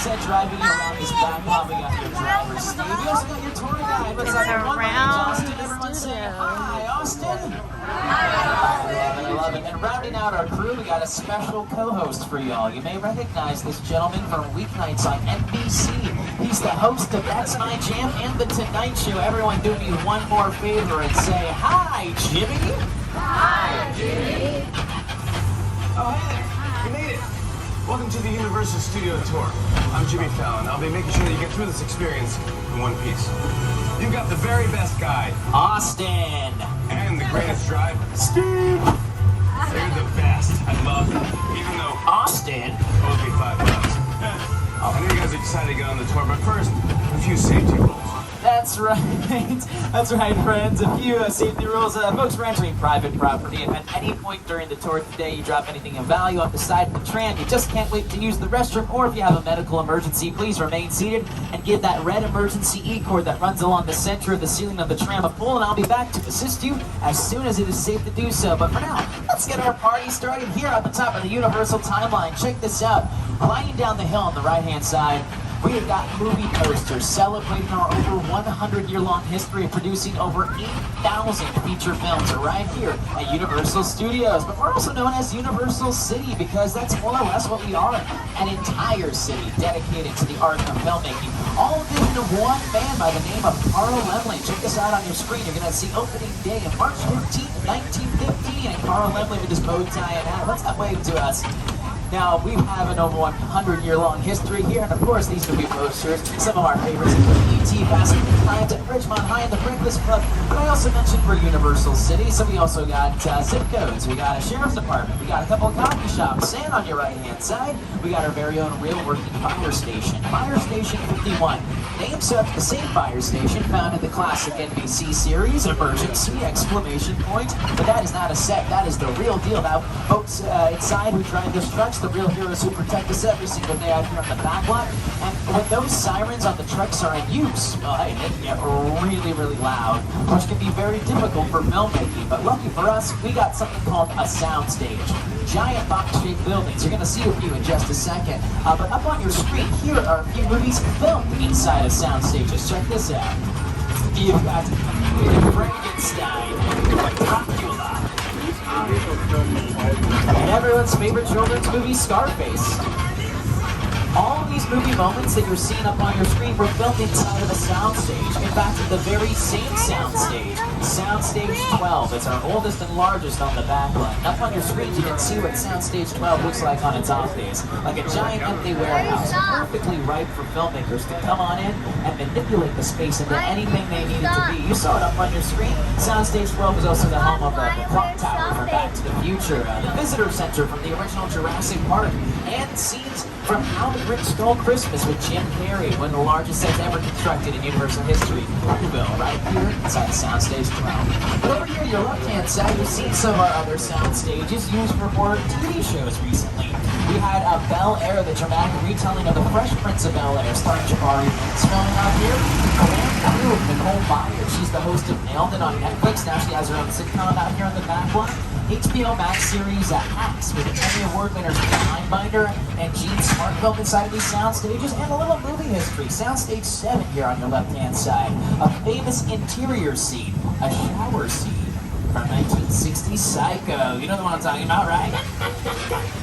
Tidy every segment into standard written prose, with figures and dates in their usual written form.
said, driving you around this background, we got your driver's seat. We also got your tour guide. Let's have one name's Austin. Everyone say hi, Austin. I love it. And rounding out our crew, we got a special co-host for y'all. You may recognize this gentleman from weeknights on NBC. He's the host of That's My Jam and The Tonight Show. Everyone do me one more favor and say hi, Jimmy. Hi, Jimmy. Oh, hey there. You made it. Welcome to the Universal Studio Tour. I'm Jimmy Fallon. I'll be making sure that you get through this experience in one piece. You've got the very best guide. Austin. And the greatest driver. Steve. They're the best. I love them. Even though Austin owes me $5. I know you guys are excited to get on the tour, but first, a few safety rules. That's right. That's right, friends. A few safety rules. Folks, we're entering private property. If at any point during the tour today you drop anything of value off the side of the tram, you just can't wait to use the restroom, or if you have a medical emergency, please remain seated and give that red emergency E-cord that runs along the center of the ceiling of the tram a pull, and I'll be back to assist you as soon as it is safe to do so. But for now, let's get our party started here at the top of the Universal timeline. Check this out. Gliding down the hill on the right-hand side, we have got movie posters celebrating our over 100-year-long history of producing over 8,000 feature films right here at Universal Studios. But we're also known as Universal City because that's more or less what we are, an entire city dedicated to the art of filmmaking. All vision of one man by the name of Carl Laemmle. Check this out on your screen. You're going to see opening day of March 15th, 1915, and Carl Laemmle with his bow tie and hat. Let's that wave to us. Now, we have an over 100-year-long history here, and of course, these movie posters, some of our favorites include E.T., Fast and Furious, at Ridgemont High, and the Breakfast Club. But I also mentioned we're Universal City, so we also got zip codes, we got a sheriff's department, we got a couple of coffee shops, and on your right-hand side, we got our very own real working fire station, Fire Station 51. Names after the same fire station found in the classic NBC series, Emergency! Exclamation point. But that is not a set, that is the real deal. Now, folks inside who drive those trucks, the real heroes who protect us every single day out here on the back lot. And when those sirens on the trucks are in use, well, hey, they can get really, really loud, which can be very difficult for filmmaking. But lucky for us, we got something called a soundstage. Giant box-shaped buildings. You're going to see a few in just a second. But up on your screen, here are a few movies filmed inside of soundstages. Check this out. You've got Frankenstein, Dracula, and everyone's favorite children's movie, Scarface. All of these movie moments that you're seeing up on your screen were filmed inside of a soundstage. In fact, the very same soundstage, Soundstage 12. It's our oldest and largest on the back line. Up on your screen, you can see what Soundstage 12 looks like on its off days. Like a giant empty warehouse, perfectly ripe for filmmakers to come on in and manipulate the space into anything they need it to be. You saw it up on your screen. Soundstage 12 is also the home of the clock tower from Back to the Future, the visitor center from the original Jurassic Park, and scenes from How the Grinch Stole Christmas with Jim Carrey, one of the largest sets ever constructed in Universal history. Louisville, right here inside Soundstage 12. But over here on your left-hand side, you've seen some of our other sound stages used for horror TV shows recently. We had Bel Air, the dramatic retelling of The Fresh Prince of Bel Air, starring Jabari Spelling out here. Grand Crew, Nicole Byer, she's the host of Nailed It on Netflix. Now she has her own sitcom out here on the back line. HBO Max series Hacks with Emmy Award winners Mindbinder and Gene Smart filmed inside of these sound stages, and a little movie history. Soundstage 7 here on your left-hand side. A famous interior scene, a shower scene from 1960 Psycho. You know the one I'm talking about, right?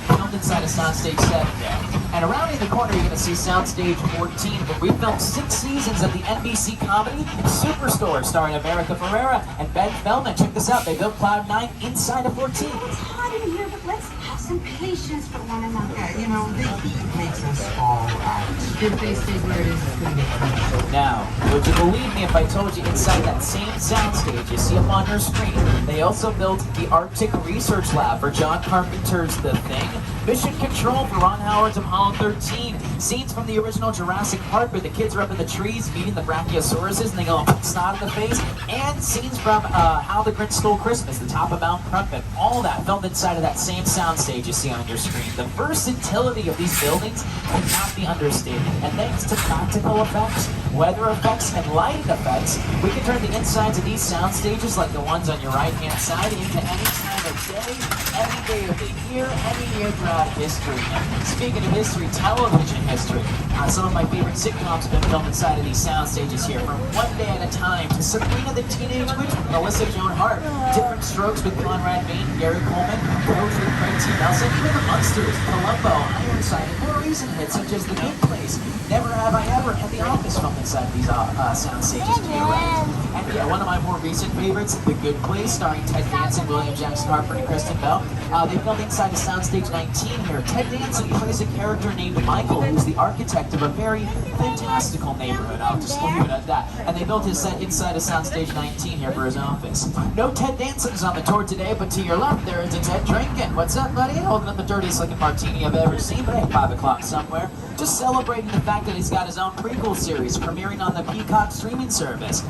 Filmed inside of Soundstage 7 there. And around in the corner, you're going to see Soundstage 14, where we filmed 6 seasons of the NBC comedy Superstore, starring America Ferrera and Ben Feldman. Check this out. They built Cloud 9 inside of 14. It's hot in here, but let's have some patience for one another. Yeah, you know, the heat makes us all out. If they stay where it is, it's going to get cold. Now, would you believe me if I told you inside that same soundstage you see up on your screen, they also built the Arctic Research Lab for John Carpenter's The Thing, Mission Control for Ron Howard's Apollo 13, scenes from the original Jurassic Park where the kids are up in the trees meeting the brachiosauruses and they go snot in the face, and scenes from How the Grinch Stole Christmas, the top of Mount Crumpet. All that filmed inside of that same soundstage you see on your screen. The versatility of these buildings cannot be understated, and thanks to practical effects, weather effects, and lighting effects, we can turn the insides of these sound stages, like the ones on your right-hand side, into any time of day, any day of the year, any year throughout history. Speaking of history, television history, Some of my favorite sitcoms have been filmed inside of these sound stages here, from One Day at a Time to Sabrina the Teenage Witch with Melissa Joan Hart, Different Strokes with Conrad Bain, Gary Coleman, Coach with Craig T. Nelson, even the Munsters, Columbo, Ironside, and more recent hits such as The Good Place, Never Have I Ever, and The Office filmed inside of these sound stages to your right. And yeah, one of my more recent favorites, The Good Place, starring Ted Danson, William Jackson Harper, and Kristen Bell. They filmed inside of Soundstage 19 here. Ted Danson plays a character named Michael, who's the architect of a very fantastical neighborhood. I'll just leave it at that. And they built his set inside of Soundstage 19 here for his office. No Ted Danson's on the tour today, but to your left there is a Ted drinking. What's up, buddy? Holding up the dirtiest looking martini I've ever seen, but hey, 5 o'clock somewhere. Just celebrating the fact that he's got his own prequel series premiering on the Peacock streaming service.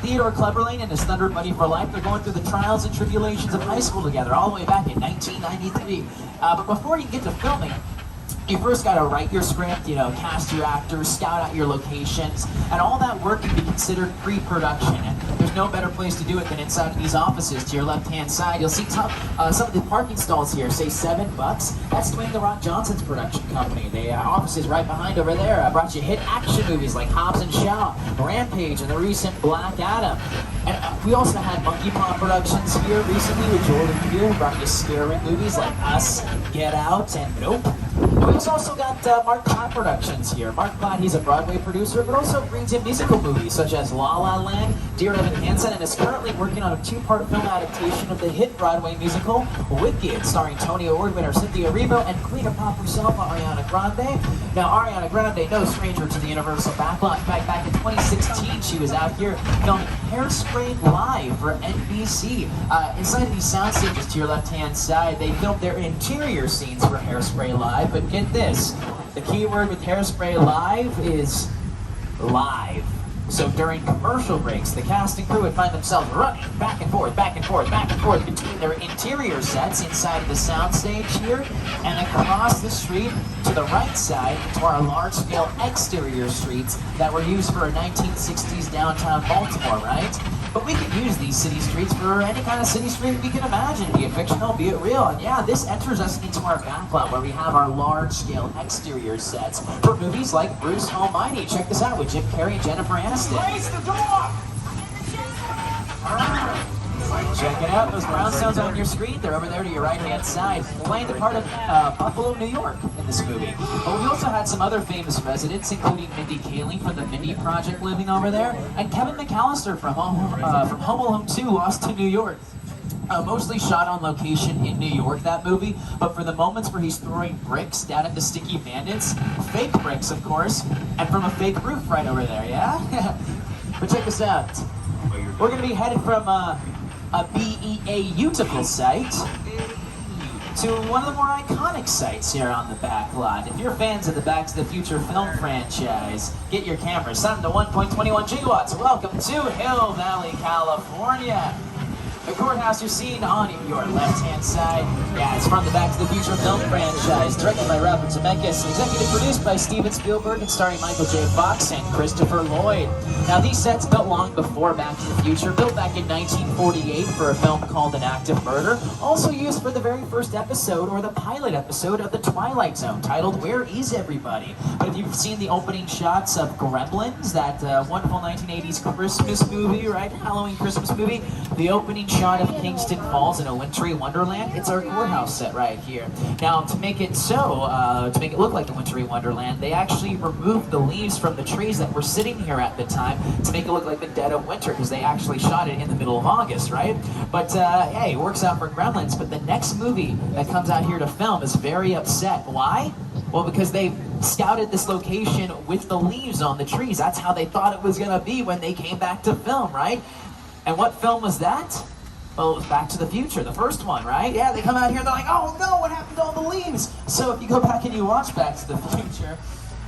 Theodore Cleverlane and his Thunder Buddy for life, they're going through the trials and tribulations of high school together all the way back in 1993. But before you get to filming, you first got to write your script, cast your actors, scout out your locations, and all that work can be considered pre-production. And there's no better place to do it than inside of these offices. To your left-hand side, you'll see some of the parking stalls here say $7. That's Dwayne "The Rock" Johnson's production company. The office is right behind over there. I brought you hit action movies like Hobbs and Shaw, Rampage, and the recent Black Adam. And we also had Monkey Paw Productions here recently with Jordan Peele, who brought you scary movies like Us, Get Out, and Nope. We've also got Mark Platt Productions here. Mark Platt, he's a Broadway producer, but also brings in musical movies such as La La Land, Dear Evan Hansen, and is currently working on a 2-part film adaptation of the hit Broadway musical Wicked, starring Tony Award winner Cynthia Erivo and Queen of Pop herself, Ariana Grande. Now, Ariana Grande, no stranger to the Universal backlot. In fact, back in 2016, she was out here filming Hairspray Live for NBC. Inside of these sound stages to your left-hand side, they filmed their interior scenes for Hairspray Live, but get this, the key word with Hairspray Live is live. So during commercial breaks, the cast and crew would find themselves running back and forth, back and forth, back and forth between their interior sets inside of the soundstage here and across the street to the right side to our large-scale exterior streets that were used for a 1960s downtown Baltimore, right? But we can use these city streets for any kind of city street we can imagine, be it fictional, be it real. And yeah, this enters us into our backlot where we have our large-scale exterior sets for movies like Bruce Almighty. Check this out with Jim Carrey and Jennifer Aniston. Raise the door! Check it out, those brownstones on your screen, they're over there to your right-hand side, playing the part of Buffalo, New York in this movie. But we also had some other famous residents, including Mindy Kaling from the Mindy Project living over there, and Kevin McAllister from Home Alone 2, Lost to New York. Mostly shot on location in New York, that movie, but for the moments where he's throwing bricks down at the sticky bandits, fake bricks, of course, and from a fake roof right over there, yeah? But check this out. We're going to be headed from a beautiful site to one of the more iconic sites here on the back lot. If you're fans of the Back to the Future film franchise, get your cameras set to 1.21 gigawatts. Welcome to Hill Valley, California. The courthouse you're seeing on your left-hand side, yeah, it's from the Back to the Future film franchise, directed by Robert Zemeckis, executive produced by Steven Spielberg, and starring Michael J. Fox and Christopher Lloyd. Now, these sets built long before Back to the Future, built back in 1948 for a film called An Act of Murder, also used for the very first episode, or the pilot episode of The Twilight Zone, titled Where Is Everybody? But if you've seen the opening shots of Gremlins, that wonderful 1980s Christmas movie, right, Halloween Christmas movie, the opening shot of Kingston Falls in a wintry wonderland, it's our courthouse set right here. Now, to make it to make it look like the wintry wonderland, they actually removed the leaves from the trees that were sitting here at the time to make it look like the dead of winter, because they actually shot it in the middle of August, right? But hey, it works out for Gremlins. But the next movie that comes out here to film is very upset. Why? Well, because they scouted this location with the leaves on the trees. That's how they thought it was going to be when they came back to film, right? And what film was that? Well, it was Back to the Future, the first one, right? Yeah, they come out here, they're like, oh no, what happened to all the leaves? So if you go back and you watch Back to the Future,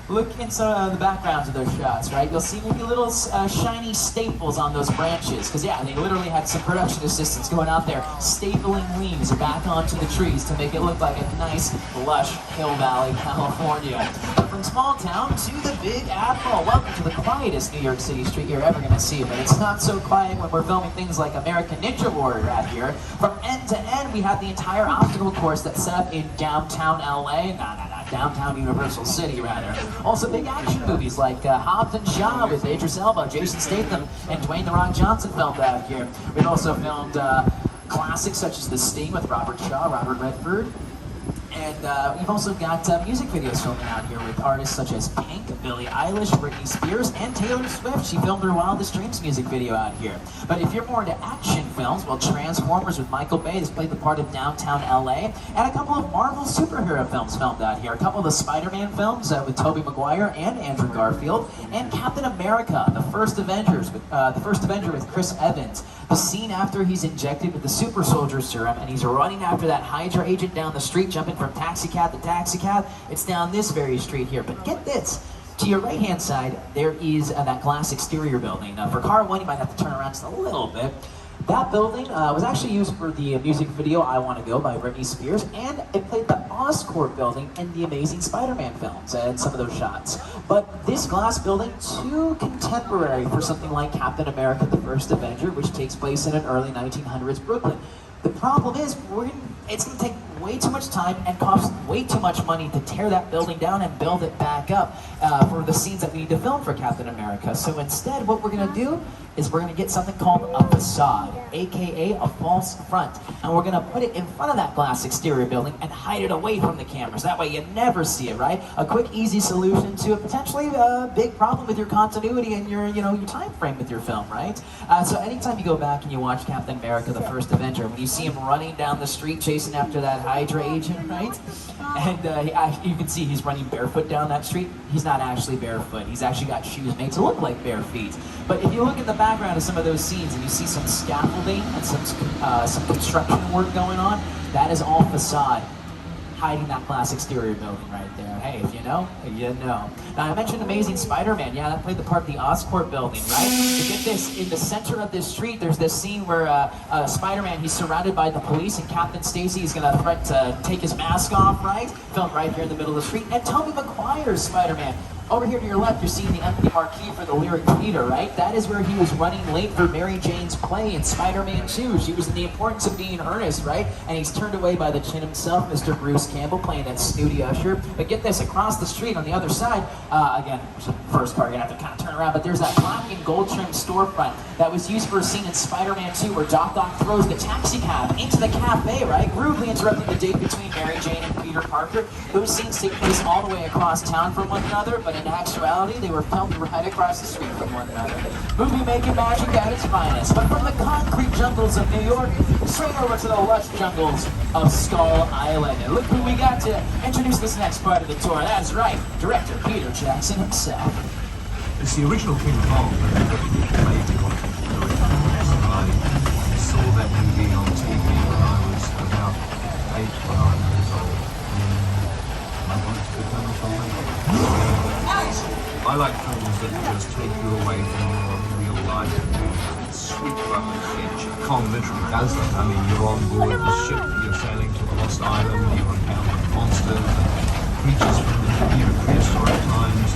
look into the backgrounds of those shots, right? You'll see maybe little shiny staples on those branches. Because yeah, they literally had some production assistants going out there stapling leaves back onto the trees to make it look like a nice, lush Hill Valley, California. From small town to the Big Apple. Welcome to the quietest New York City street you're ever going to see. But it's not so quiet when we're filming things like American Ninja Warrior out here. From end to end, we have the entire obstacle course that's set up in downtown LA. downtown Universal City, rather. Also, big action movies like Hobbs and Shaw with Idris Elba, Jason Statham, and Dwayne "The Rock" Johnson filmed out here. We've also filmed classics such as The Sting with Robert Shaw, Robert Redford. And we've also got music videos filming out here with artists such as Pink, Billie Eilish, Britney Spears, and Taylor Swift. She filmed her Wildest Dreams music video out here. But if you're more into action films, well, Transformers with Michael Bay has played the part of downtown LA, and a couple of Marvel superhero films filmed out here. A couple of the Spider-Man films with Tobey Maguire and Andrew Garfield, and Captain America, the first Avenger with Chris Evans. The scene after he's injected with the super soldier serum and he's running after that Hydra agent down the street, jumping from taxi cab to taxi cab. It's down this very street here. But get this, to your right hand side, there is that glass exterior building. Now for car one, you might have to turn around just a little bit. That building was actually used for the music video I Want to Go by Britney Spears, and it played the Oscorp building in the Amazing Spider-Man films and some of those shots. But this glass building, too contemporary for something like Captain America, the First Avenger, which takes place in an early 1900s Brooklyn. The problem is, it's going to take way too much time and cost way too much money to tear that building down and build it back up for the scenes that we need to film for Captain America. So instead, what we're going to do is we're going to get something called a facade, aka a false front. And we're going to put it in front of that glass exterior building and hide it away from the cameras. That way you never see it, right? A quick, easy solution to a potentially big problem with your continuity and your time frame with your film, right? So anytime you go back and you watch Captain America, the First Avenger, when you see him running down the street chasing after that Hydra agent, right? And you can see he's running barefoot down that street. He's not actually barefoot. He's actually got shoes made to look like bare feet. But if you look at the background of some of those scenes and you see some scaffolding and some construction work going on, that is all facade, hiding that glass exterior building right there. Hey, if you know, you know. Now I mentioned Amazing Spider-Man. Yeah, that played the part of the Oscorp building, right? To get this, in the center of this street, there's this scene where Spider-Man, he's surrounded by the police, and Captain Stacy is gonna threaten to take his mask off, right? Filmed right here in the middle of the street. And Tobey Maguire's Spider-Man. Over here to your left, you're seeing the empty marquee for the lyric Peter, right? That is where he was running late for Mary Jane's play in Spider-Man 2. She was in The Importance of Being Earnest, right? And he's turned away by the chin himself, Mr. Bruce Campbell, playing that snooty usher. But get this, across the street on the other side, again, first car, you're gonna have to kind of turn around, but there's that black and gold trim storefront that was used for a scene in Spider-Man 2 where Doc throws the taxi cab into the cafe, right? Rudely interrupting the date between Mary Jane and Peter Parker. Those scenes take place all the way across town from one another, but in actuality, they were filmed right across the street from one another. Movie making magic at its finest. But from the concrete jungles of New York, straight over to the lush jungles of Skull Island. And look who we got to introduce this next part of the tour. That's right, director Peter Jackson himself. It's the original King Kong. I saw that movie on TV when I was about 8 or 9 years old. And I wanted to become a filmmaker. I like films that just take you away from your real life and sweep you up the edge. Kong literally does that. I mean, you're on board the ship, you're sailing to a lost island, you're encountering monsters and creatures from the prehistoric times.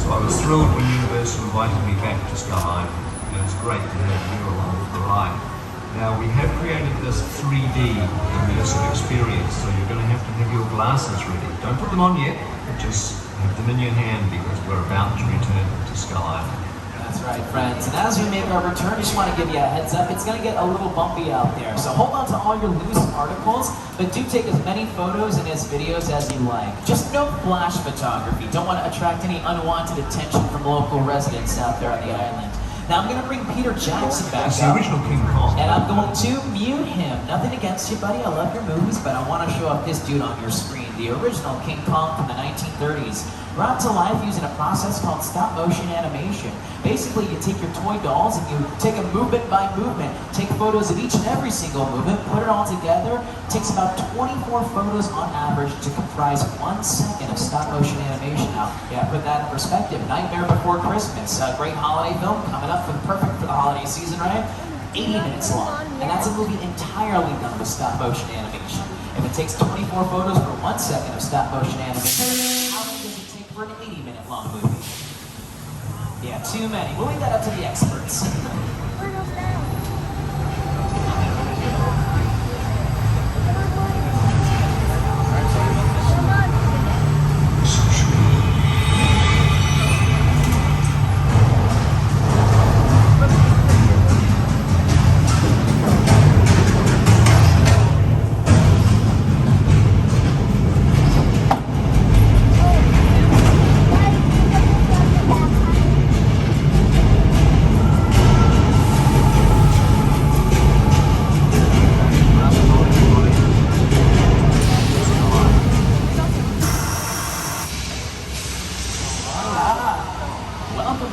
So I was thrilled when Universal invited me back to Skull Island. It was great to have you along for the ride. Now we have created this 3D immersive experience, so you're going to have your glasses ready. Don't put them on yet, but just have them in your hand because we're about to return to Skull Island. That's right, friends. And as we make our return, I just want to give you a heads up. It's going to get a little bumpy out there, so hold on to all your loose articles, but do take as many photos and as videos as you like. Just no flash photography. Don't want to attract any unwanted attention from local residents out there on the island. Now I'm going to bring Peter Jackson back It's the original King Kong. and I'm going to mute him. Nothing against you, buddy. I love your movies, but I want to show off this dude on your screen. The original King Kong from the 1930s. Brought to life using a process called stop motion animation. Basically, you take your toy dolls and you take a movement by movement, take photos of each and every single movement, put it all together. It takes about 24 photos on average to comprise 1 second of stop motion animation. Now, yeah, put that in perspective. Nightmare Before Christmas, a great holiday film coming up perfect for the holiday season, right? 80 minutes long, and that's a movie entirely done with stop motion animation. If it takes 24 photos for 1 second of stop motion animation, how long does it take for an 80-minute long movie? Yeah, too many. We'll leave that up to the experts.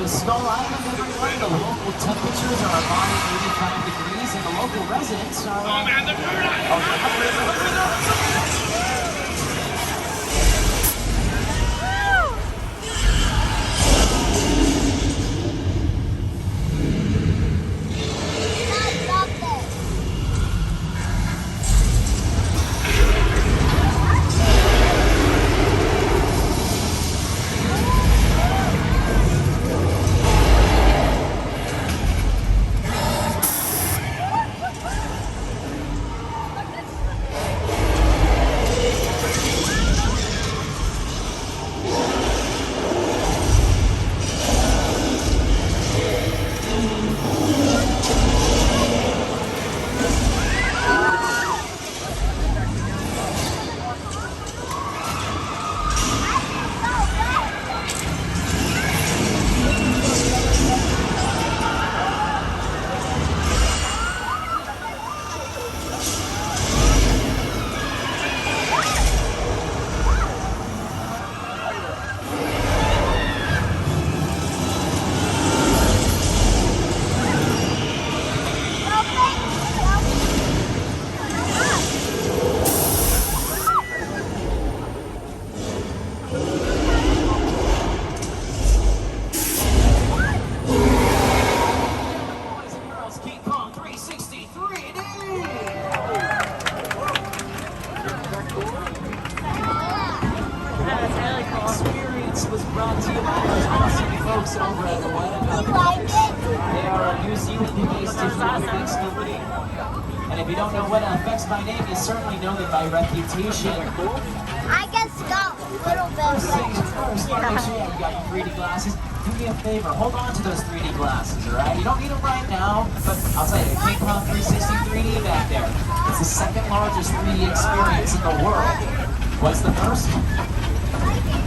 the skull island, everyone. The local temperatures are about 85 degrees, and the local residents are... Oh, man, they're was brought to you by those awesome folks over at the White House. They are a New Zealand-based digital effects company. And if you don't know What Effects by name, you certainly know them by reputation. I can scout a little bit. First things first, make sure you got your 3D glasses. Do me a favor, hold on to those 3D glasses, alright? You don't need them right now, but I'll tell you, King Kong 360 3D back there. It's the second largest 3D experience in the world. What's the first?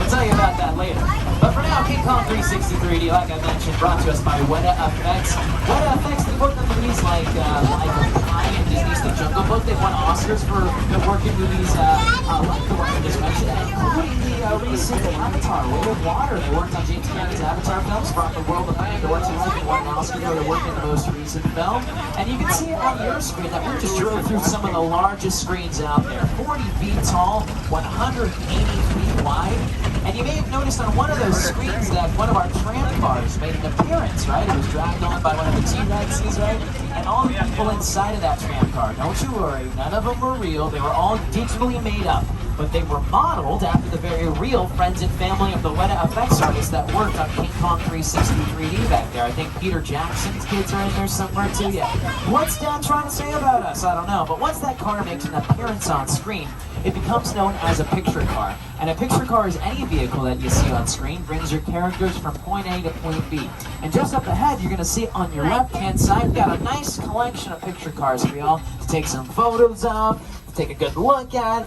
We'll tell you about that later. But for now, King Kong 360 3D, like I mentioned, brought to us by Weta Effects. Weta Effects, they work on movies like Pi and Disney's The Jungle Book. They've won Oscars for their work in movies like the one I just mentioned, including the recent Avatar, Way of Water. They worked on James Cameron's Avatar films, brought the world of fame. They worked on won an Oscar for their work in the most recent film. And you can see it on your screen that we just drove through some of the largest screens out there. 40 feet tall, 180 feet wide. And you may have noticed on one of those screens that one of our tram cars made an appearance, right? It was dragged on by one of the T-Rexes, right? And all the people inside of that tram car, don't you worry, none of them were real. They were all digitally made up. But they were modeled after the very real friends and family of the Weta Effects artists that worked on King Kong 360 3D back there. I think Peter Jackson's kids are in there somewhere too. Yeah. What's Dad trying to say about us? I don't know. But once that car makes an appearance on screen, it becomes known as a picture car. And a picture car is any vehicle that you see on screen, brings your characters from point A to point B. And just up ahead, you're going to see on your left-hand side, we've got a nice collection of picture cars for y'all to take some photos of, to take a good look at.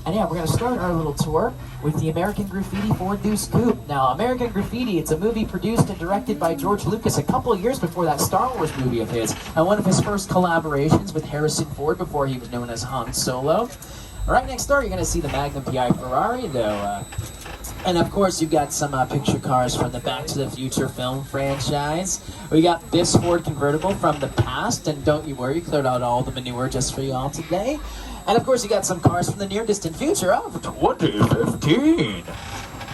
And yeah, we're going to start our little tour with the American Graffiti Ford Deuce Coupe. Now, American Graffiti, it's a movie produced and directed by George Lucas a couple of years before that Star Wars movie of his, and one of his first collaborations with Harrison Ford before he was known as Han Solo. Right next door, you're going to see the Magnum PI Ferrari, though. And of course, you've got some picture cars from the Back to the Future film franchise. We got Biff's Ford convertible from the past, and don't you worry, cleared out all the manure just for y'all today. And of course, you got some cars from the near-distant future of 2015.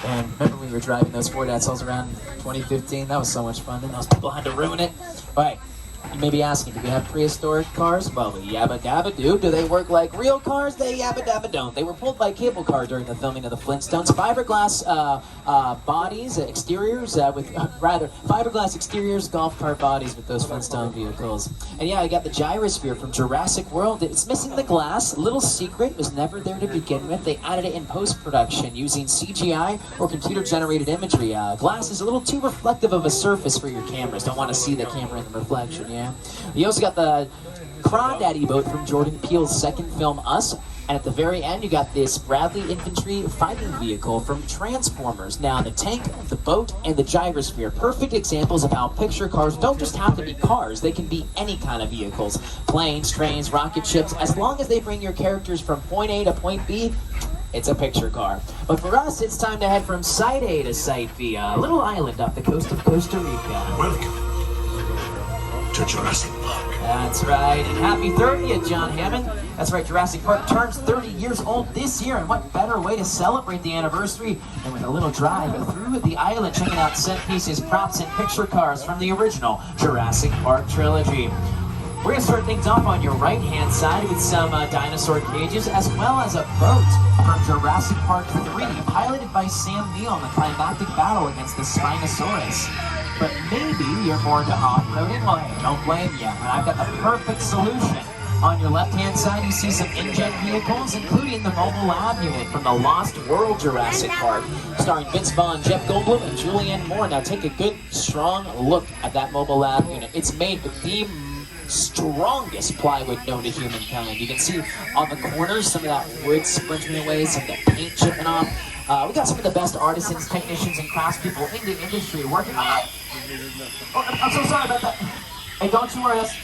And remember we were driving those Ford Edsel's around 2015? That was so much fun, and those people had to ruin it. All right. You may be asking, do we have prehistoric cars? Well, we yabba dabba do. Do they work like real cars? They yabba dabba don't. They were pulled by cable car during the filming of the Flintstones. Fiberglass bodies, exteriors, fiberglass exteriors, golf cart bodies with those Flintstone vehicles. And yeah, I got the gyrosphere from Jurassic World. It's missing the glass. Little secret, was never there to begin with. They added it in post-production using CGI or computer-generated imagery. Glass is a little too reflective of a surface for your cameras. Don't want to see the camera in the reflection. Yeah. You also got the Crawdaddy boat from Jordan Peele's second film, Us. And at the very end, you got this Bradley Infantry fighting vehicle from Transformers. Now, the tank, the boat, and the gyrosphere, perfect examples of how picture cars don't just have to be cars. They can be any kind of vehicles. Planes, trains, rocket ships. As long as they bring your characters from point A to point B, It's a picture car. But for us, it's time to head from Site A to Site B, a little island off the coast of Costa Rica. Welcome to Jurassic Park. That's right, and happy 30th, John Hammond. That's right, Jurassic Park turns 30 years old this year, and what better way to celebrate the anniversary than with a little drive through the island, checking out set pieces, props, and picture cars from the original Jurassic Park trilogy. We're going to start things off on your right-hand side with some dinosaur cages, as well as a boat from Jurassic Park 3, piloted by Sam Neill in the climactic battle against the Spinosaurus. But maybe you're more into off-roading? Well, hey, don't blame you. And I've got the perfect solution. On your left-hand side, you see some InGen vehicles, including the mobile lab unit from the Lost World Jurassic Park, starring Vince Vaughn, Jeff Goldblum, and Julianne Moore. Now take a good, strong look at that mobile lab unit. It's made with the strongest plywood known to humankind. You can see on the corners some of that wood splintering away, some of the paint chipping off. We got some of the best artisans, technicians, and craftspeople in the industry working on it. Oh, I'm so sorry about that. Hey, don't you worry, that's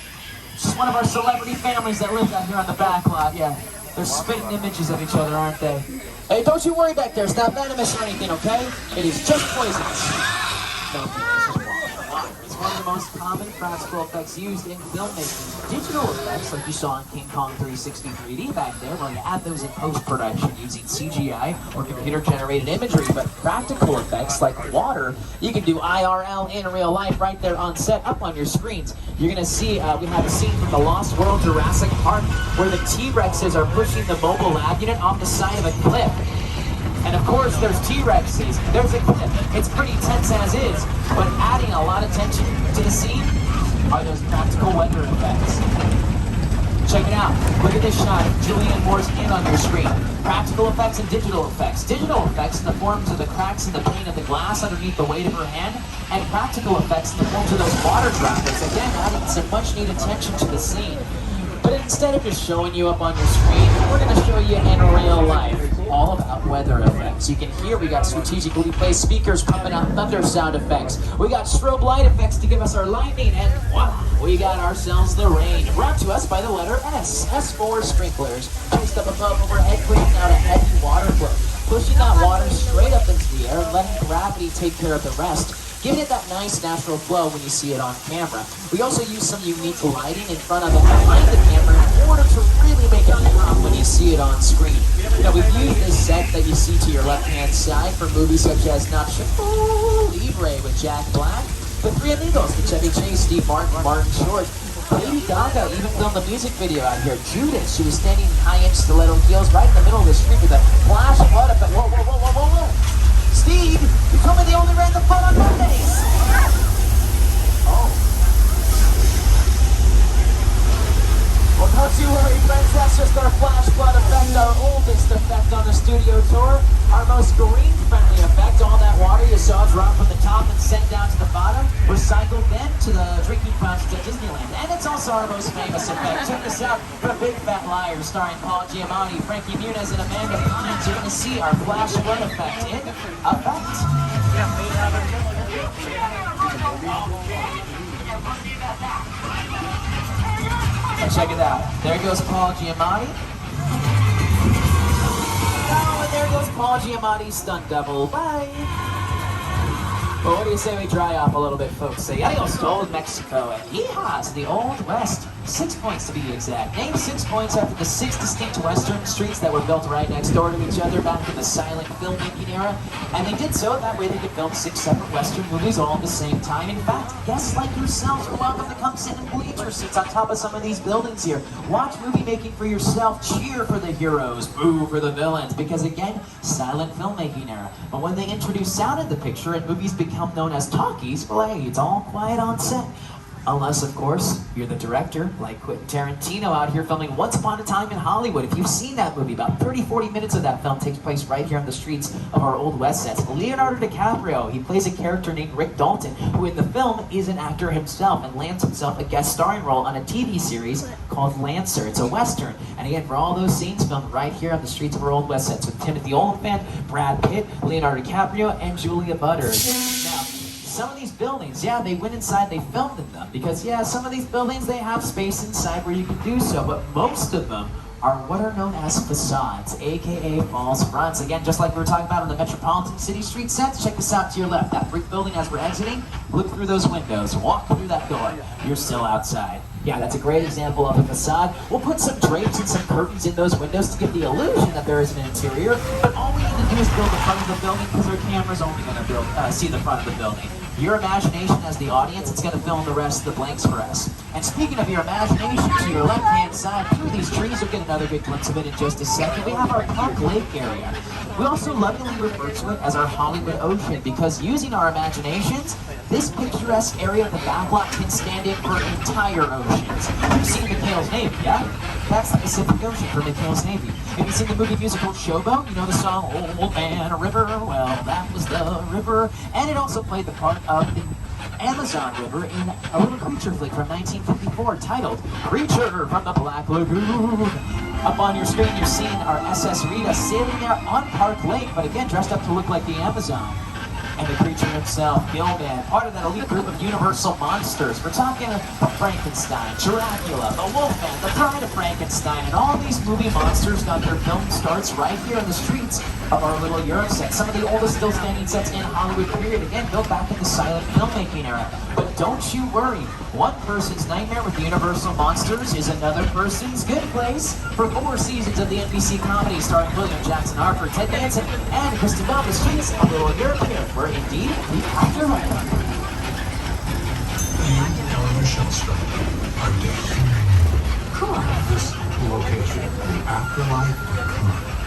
just one of our celebrity families that lives out here on the back lot. Yeah, they're spitting images of each other, aren't they? Hey, don't you worry back there. It's not venomous or anything, okay? It is just poisonous. No, this is wrong. It's one of the most common practical effects used in filmmaking. Digital effects, like you saw in King Kong 360 3D back there, where you add those in post-production using CGI or computer-generated imagery. But practical effects, like water, you can do IRL in real life right there on set, up on your screens. You're going to see, we have a scene from the Lost World Jurassic Park where the T-Rexes are pushing the mobile lab unit off the side of a cliff. And of course, there's T-Rexes, there's a cliff. It's pretty tense as is, but adding a lot of tension to the scene are those practical weather effects. Check it out. Look at this shot of Julianne Moore's hand on your screen. Practical effects and digital effects. Digital effects in the forms of the cracks in the pane of the glass underneath the weight of her hand, and practical effects in the forms of those water droplets. Again, adding some much-needed tension to the scene. But instead of just showing you up on your screen, we're going to show you in real life all about weather effects. You can hear we got strategically placed speakers pumping out thunder sound effects. We got strobe light effects to give us our lightning, and voila, we got ourselves the rain. Brought to us by the letter S. S for sprinklers. Placed up above overhead, pushing out a heavy water flow. Pushing that water straight up into the air and letting gravity take care of the rest. Giving it that nice natural flow when you see it on camera. We also use some unique lighting in front of and behind the camera in order to really make it pop when you see it on screen. Now, we've used this set that you see to your left-hand side for movies such as Nacho Libre with Jack Black, The Three Amigos with Chevy Chase, Steve Martin, Martin Short. Lady Gaga even filmed a music video out here. Judas, she was standing in high-inch stiletto heels right in the middle of the street with a flash of blood effect. Whoa, whoa, whoa, whoa, whoa, whoa. Steve, you told me they only ran the fun on Mondays. Oh. Well, don't you worry, friends. That's just our flash flood effect, our oldest effect on the studio tour. Our most green-friendly effect. All that water you saw drop from the top and sent down to the bottom, recycled then to the drinking fountains at Disneyland. And it's also our most famous effect. Check this out. The Big Fat Liar, starring Paul Giamatti, Frankie Muniz, and Amanda Bynes. You're going to see our flash flood effect in effect. And check it out. There goes Paul Giamatti. Oh, and there goes Paul Giamatti's stunt double. Bye. Well, what do you say we dry up a little bit, folks? Say adios to old Mexico and yeehaw to the Old West. 6 points to be exact. Name 6 points after the 6 distinct western streets that were built right next door to each other back in the silent filmmaking era. And they did so, that way they could film 6 separate western movies all at the same time. In fact, guests like yourselves are welcome to come sit in bleacher seats on top of some of these buildings here. Watch movie making for yourself, cheer for the heroes, boo for the villains. Because again, silent filmmaking era. But when they introduce sound in the picture and movies become known as talkies, well, hey, it's all quiet on set. Unless, of course, you're the director, like Quentin Tarantino out here filming Once Upon a Time in Hollywood. If you've seen that movie, about 30-40 minutes of that film takes place right here on the streets of our Old West sets. Leonardo DiCaprio, he plays a character named Rick Dalton, who in the film is an actor himself and lands himself a guest starring role on a TV series called Lancer. It's a Western. And again, for all those scenes filmed right here on the streets of our Old West sets with Timothy Olyphant, Brad Pitt, Leonardo DiCaprio, and Julia Butters. Now, some of these buildings, yeah, they went inside, they filmed in them. Because, yeah, some of these buildings, they have space inside where you can do so. But most of them are what are known as facades, aka false fronts. Again, just like we were talking about on the Metropolitan City Street sets, check this out to your left. That brick building as we're exiting, look through those windows, walk through that door. You're still outside. Yeah, that's a great example of a facade. We'll put some drapes and some curtains in those windows to give the illusion that there is an interior, but all we need to do is build the front of the building because our camera's only going to see the front of the building. Your imagination as the audience, it's going to fill in the rest of the blanks for us. And speaking of your imagination, to your left-hand side, through these trees, you'll get another good glimpse of it in just a second. We have our Park Lake area. We also lovingly refer to it as our Hollywood Ocean because using our imaginations, this picturesque area of the backlot can stand in for entire oceans. You've seen McHale's Navy, yeah? That's the Pacific Ocean for McHale's Navy. Have you seen the movie musical Showboat? You know the song, Old Man River? Well, that was the river. And it also played the part of the Amazon River in a little creature flick from 1954 titled Creature from the Black Lagoon. Up on your screen, you're seeing our SS Rita sailing there on Park Lake, but again, dressed up to look like the Amazon. And the creature himself, Gilman, part of that elite group of Universal monsters. We're talking Frankenstein, Dracula, the Wolfman, the Bride of Frankenstein, and all these movie monsters got their film starts right here in the streets of our little Europe set. Some of the oldest still standing sets in Hollywood, period. Again, built back in the silent filmmaking era. But don't you worry, one person's nightmare with the Universal monsters is another person's good place. For 4 seasons of the NBC comedy starring William Jackson Harper, Ted Danson, and Kristen Bell, the streets of little Europe here, where indeed the afterlife. You and Michelle Strike are dead. Cool. This location, the afterlife,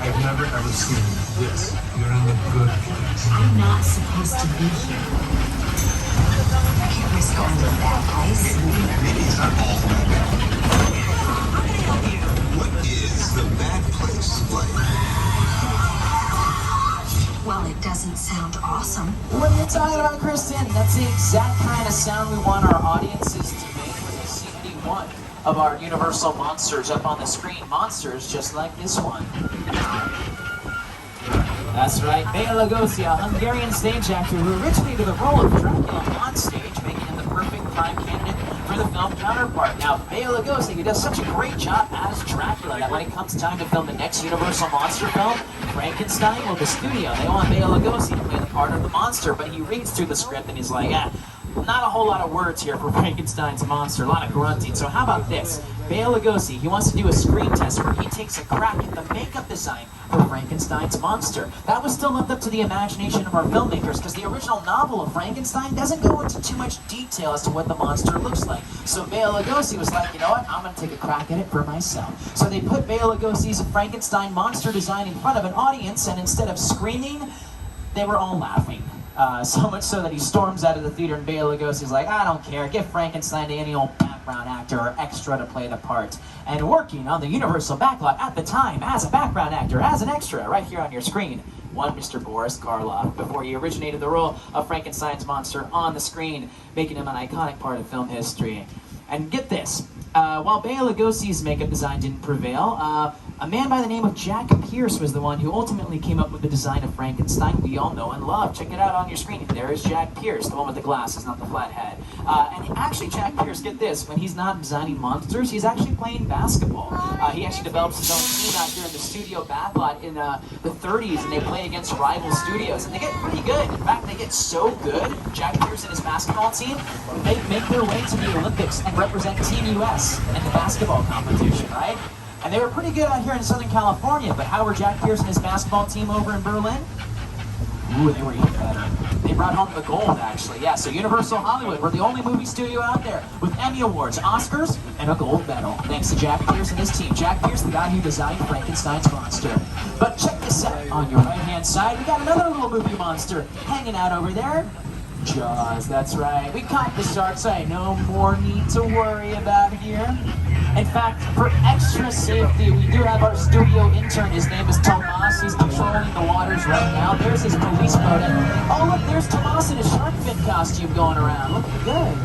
I've never ever seen this. You're in the good place. I'm not supposed to be here. I can't risk going to a bad place. Maybe it's not all bad. What is the bad place like? Well, it doesn't sound awesome. What are you talking about, Kristen? That's the exact kind of sound we want our audiences to make when they see any one of our Universal monsters up on the screen. Monsters just like this one. That's right, Bela Lugosi, a Hungarian stage actor who originated the role of Dracula on stage, making him the perfect prime candidate for the film counterpart. Now, Bela Lugosi, he does such a great job as Dracula that when it comes time to film the next Universal monster film, Frankenstein, well, the studio, they want Bela Lugosi to play the part of the monster, but he reads through the script and he's like, not a whole lot of words here for Frankenstein's monster, a lot of grunting. So how about this? Bela Lugosi, he wants to do a screen test where he takes a crack at the makeup design for Frankenstein's monster. That was still left up to the imagination of our filmmakers because the original novel of Frankenstein doesn't go into too much detail as to what the monster looks like. So Bela Lugosi was like, you know what, I'm going to take a crack at it for myself. So they put Bela Lugosi's Frankenstein monster design in front of an audience, and instead of screaming, they were all laughing. So much so that he storms out of the theater and Bela Lugosi's like, I don't care, give Frankenstein to any old background actor or extra to play the part. And working on the Universal backlot at the time as a background actor, as an extra, right here on your screen, one Mr. Boris Karloff, before he originated the role of Frankenstein's monster on the screen, making him an iconic part of film history. And get this, while Bela Lugosi's makeup design didn't prevail, a man by the name of Jack Pierce was the one who ultimately came up with the design of Frankenstein we all know and love. Check it out on your screen. There is Jack Pierce, the one with the glasses, not the flat head. And actually, Jack Pierce, get this, when he's not designing monsters, he's actually playing basketball. He actually develops his own team out here in the studio backlot in the 30s, and they play against rival studios, and they get pretty good. In fact, they get so good, Jack Pierce and his basketball team, they make their way to the Olympics and represent Team US in the basketball competition, right? And they were pretty good out here in Southern California, but how were Jack Pierce and his basketball team over in Berlin? Ooh, they were even better. They brought home the gold, actually. Yeah, so Universal Hollywood, we're the only movie studio out there with Emmy Awards, Oscars, and a gold medal, thanks to Jack Pierce and his team. Jack Pierce, the guy who designed Frankenstein's monster. But check this out. On your right-hand side, we got another little movie monster hanging out over there. Jaws, that's right. We caught the shark, so I no more need to worry about here. In fact, for extra safety, we do have our studio intern. His name is Tomas. He's patrolling the waters right now. There's his police boat. And, oh, look, there's Tomas in his shark fin costume going around. Looking good.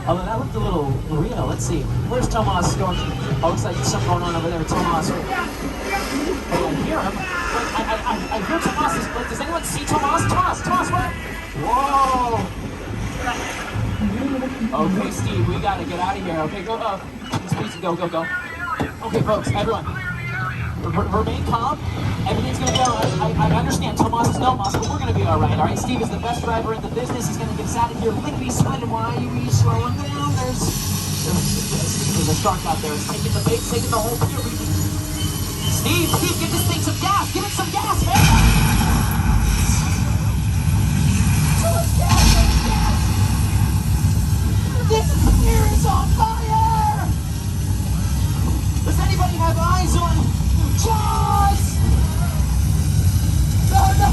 Although that looked a little real. Let's see. Where's Tomas going? Oh, looks like there's something going on over there. Tomas. Oh, I hear him. Wait, I hear Tomas. But does anyone see Tomas? Tomas, where? Whoa! Okay, Steve, we gotta get out of here. Okay, go. Please, go. Okay, folks, everyone. remain calm. Everything's gonna be alright. I understand Tomas is no Moss, but we're gonna be alright, alright? Steve is the best driver in the business. He's gonna get us out of here lickety split. And why are you slowing down? There's a shark out there. It's taking the bait, taking the whole fury. Steve, give this thing some gas. Give it some gas, man. This spear is on fire! Does anybody have eyes on Jaws? No, no!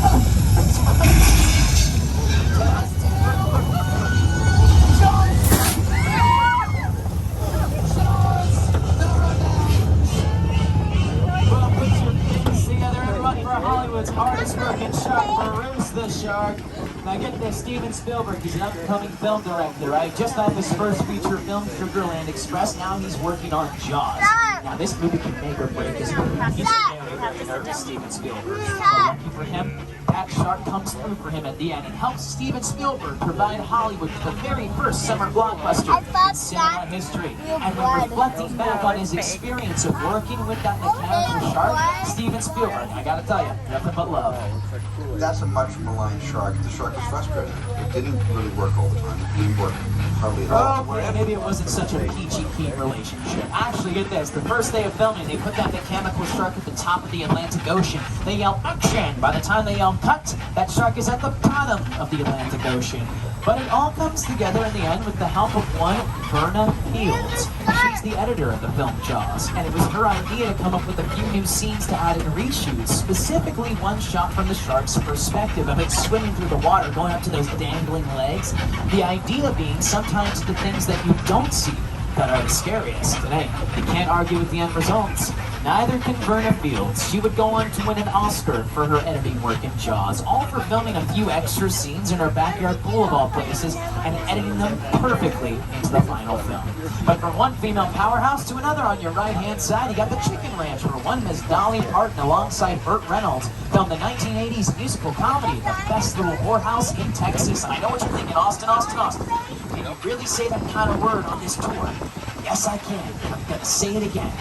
Well, put your things together and run for Hollywood's hardest working shark, Bruce the Shark. Now get this, Steven Spielberg, he's an upcoming film director, right? Just off his first feature film, Sugarland Express, now he's working on Jaws. Now this movie can make or break his movie. He's very, very nervous, Steven Spielberg. But lucky for him, that shark comes through for him at the end and helps Steven Spielberg provide Hollywood with the very first summer blockbuster in cinema history. And when reflecting back on his experience of working with that mechanical shark, Steven Spielberg, I gotta tell you, nothing but love. That's a much maligned shark. The shark was frustrated. It didn't really work all the time. It didn't work hardly at all. Oh, maybe it wasn't such a peachy-keen relationship. Actually, get this. The first day of filming, they put that mechanical shark at the top of the Atlantic Ocean. They yell, action! By the time they yell, cut, that shark is at the bottom of the Atlantic Ocean. But it all comes together in the end with the help of one Verna Fields. She's the editor of the film Jaws, and it was her idea to come up with a few new scenes to add in reshoots, specifically one shot from the shark's perspective of it swimming through the water, going up to those dangling legs. The idea being sometimes the things that you don't see that are the scariest. And hey, you can't argue with the end results. Neither can Verna Fields. She would go on to win an Oscar for her editing work in Jaws, all for filming a few extra scenes in her backyard pool of all places and editing them perfectly into the final film. But from one female powerhouse to another on your right-hand side, you got the Chicken Ranch, where one Miss Dolly Parton alongside Burt Reynolds filmed the 1980s musical comedy, The Best Little Whorehouse in Texas. I know what you're thinking, Austin. Can you really say that kind of word on this tour? Yes, I can. I'm gonna say it again.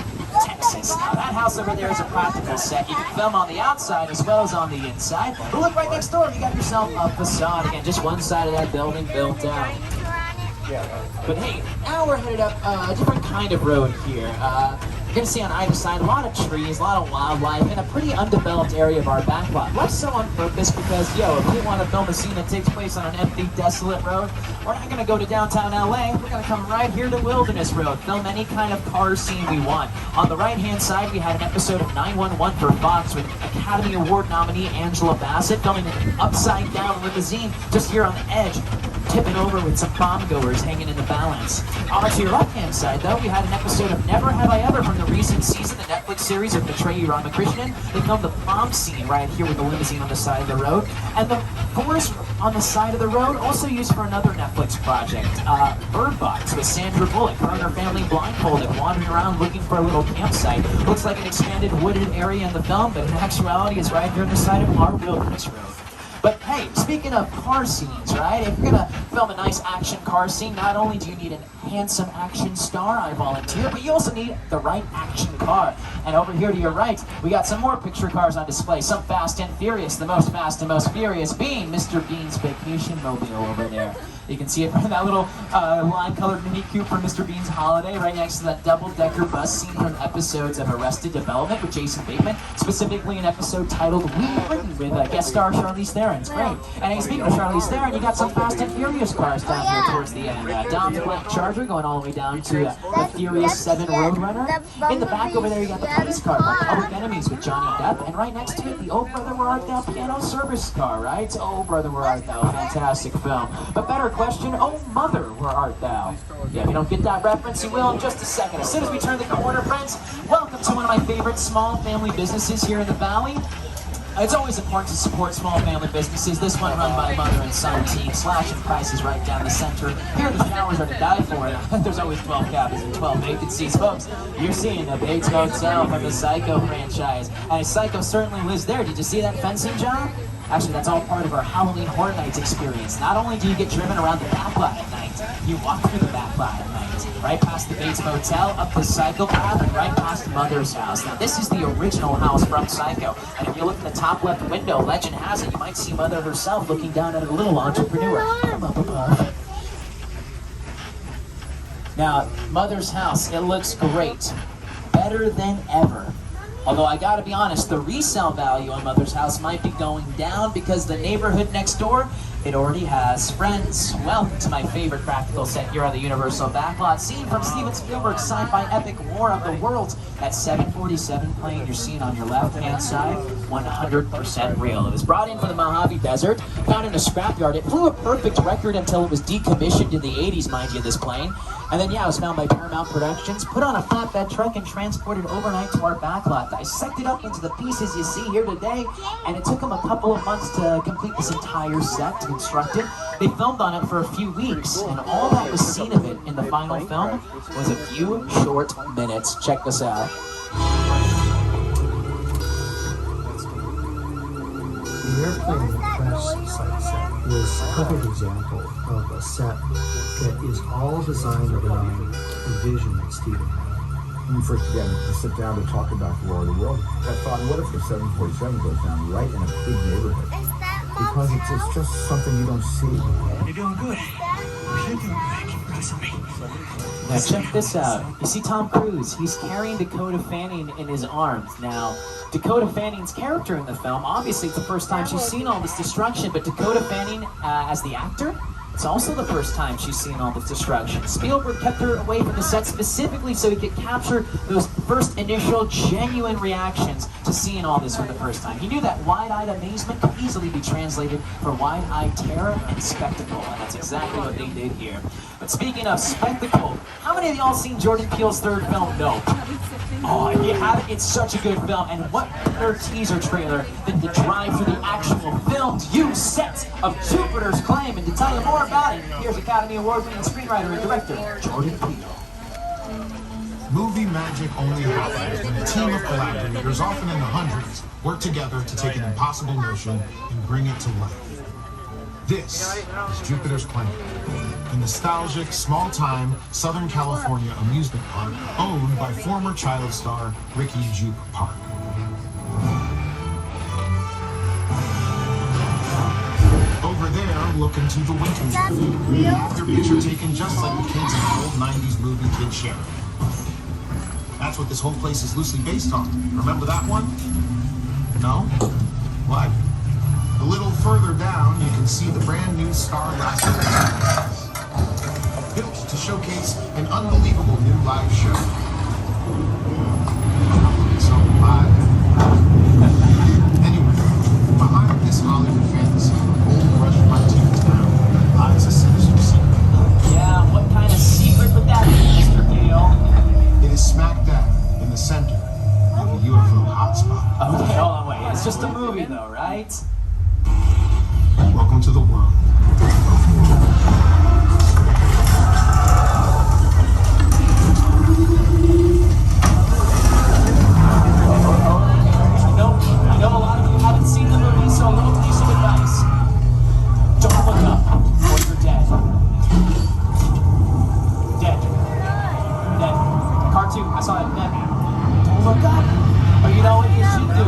Texas. Now that house over there is a practical set. You can film on the outside as well as on the inside. But look right next door, you got yourself a facade. Again, just one side of that building built out. But hey, now we're headed up a different kind of road here. You're gonna see on either side a lot of trees, a lot of wildlife, and a pretty undeveloped area of our backlot. Left so on purpose because, if we want to film a scene that takes place on an empty, desolate road, we're not gonna go to downtown LA. We're gonna come right here to Wilderness Road, film any kind of car scene we want. On the right-hand side, we had an episode of 911 for Fox with Academy Award nominee Angela Bassett filming an upside-down limousine just here on the edge, tipping over with some prom goers hanging in the balance. On to your left-hand side, though, we had an episode of Never Have I Ever from the recent season, the Netflix series of Betrayee Ramakrishnan. They filmed the prom scene right here with the limousine on the side of the road. And the forest on the side of the road also used for another Netflix project, Bird Box with Sandra Bullock. Her and her family blindfolded, wandering around looking for a little campsite. Looks like an expanded wooded area in the film, but in actuality is right here on the side of our Wilderness Road. But hey, speaking of car scenes, right? If you're gonna film a nice action car scene, not only do you need a handsome action star, I volunteer, but you also need the right action car. And over here to your right, we got some more picture cars on display. Some fast and furious, the most fast and most furious being Mr. Bean's vacation mobile over there. You can see it from that little lime-colored Mini Coupe from Mr. Bean's Holiday, right next to that double-decker bus seen from episodes of Arrested Development with Jason Bateman, specifically an episode titled We Britain with guest star Charlize Theron. It's great. And hey, speaking of Charlize Theron, you got some Fast and Furious cars down here towards the end. Dom's Black Charger going all the way down to the Furious 7 Roadrunner. In the back over there, you got the police car, Public Enemies with Johnny Depp, and right next to it, the Oh Brother Where Art Thou piano service car, right? Oh Brother Where Art Thou, fantastic film. But better question, oh Mother Where Art Thou? Yeah, if you don't get that reference, you will in just a second. As soon as we turn the corner, friends, welcome to one of my favorite small family businesses here in the Valley. It's always important to support small family businesses. This one run by a mother and son team, slashing prices right down the center. Here the showers are to die for. There's always 12 cabins and 12 vacancies. Folks, you're seeing the Bates Motel from the Psycho franchise. And Psycho certainly lives there. Did you see that fencing job? Actually, that's all part of our Halloween Horror Nights experience. Not only do you get driven around the backlot at night, You walk through the back lot at night, right past the Bates Motel, up the Psycho path, and right past Mother's house. Now, this is the original house from Psycho, and if you look in the top left window, legend has it, you might see Mother herself looking down at a little entrepreneur from up above. Now, Mother's house, it looks great. Better than ever. Although I gotta be honest, the resale value on Mother's house might be going down because the neighborhood next door, it already has friends. Welcome to my favorite practical set here on the Universal Backlot, seen from Steven Spielberg's sci-fi epic War of the Worlds. That 747 plane you're seeing on your left-hand side, 100% real. It was brought in from the Mojave Desert, found in a scrapyard. It flew a perfect record until it was decommissioned in the 80s, mind you, this plane. And then, yeah, it was found by Paramount Productions, put on a flatbed truck and transported overnight to our backlot. Dissected up into the pieces you see here today, and it took them a couple of months to complete this entire set, to construct it. They filmed on it for a few weeks, and all that was seen of it in the final film was a few short minutes. Check this out. The airplane crash site set is a perfect example of a set that is all designed around the vision that Steven had. When we first began to sit down to talk about the War of the World, I thought, what if the 747 goes down right in a big neighborhood? Because it's just something you don't see. You're doing good. You're doing good. Keep pressing me. Now check this out. You see Tom Cruise, he's carrying Dakota Fanning in his arms. Now, Dakota Fanning's character in the film, obviously it's the first time she's seen all this destruction, but Dakota Fanning, as the actor, it's also the first time she's seen all this destruction. Spielberg kept her away from the set specifically so he could capture those first initial genuine reactions to seeing all this for the first time. He knew that wide-eyed amazement could easily be translated for wide-eyed terror and spectacle, and that's exactly what they did here. But speaking of spectacle, how many of y'all seen Jordan Peele's third film? No. Oh, if you haven't, it's such a good film, and what better teaser trailer than to drive through the actual filmed used set of Jupiter's Claim, and to tell you more about it, here's Academy Award-winning screenwriter and director, Jordan Peele. Movie magic only happens when a team of collaborators, often in the hundreds, work together to take an impossible notion and bring it to life. This is Jupiter's Claim, a nostalgic, small-time Southern California amusement park owned by former child star Ricky Jupe Park. Over there, look into the winter zone. Their picture taken just like the kids in the old 90s movie Kid Share. That's what this whole place is loosely based on. Remember that one? No? What? A little further down, you can see the brand new Star Lasseter built to showcase an unbelievable new live show. So live. Anyway, behind this Hollywood fantasy, old Rush Frontier town lies a sinister secret. Yeah, what kind of secret would that be, Mr. Peele? It is smack dab in the center of a UFO hotspot. Okay, hold on, wait. It's just a movie, though, right? Welcome to the world. I know a lot of you haven't seen the movie, so a little piece of advice. Don't look up, or you're dead. Dead. Dead. Cartoon, I saw it. Dead. Don't look up. Or you know what you should do?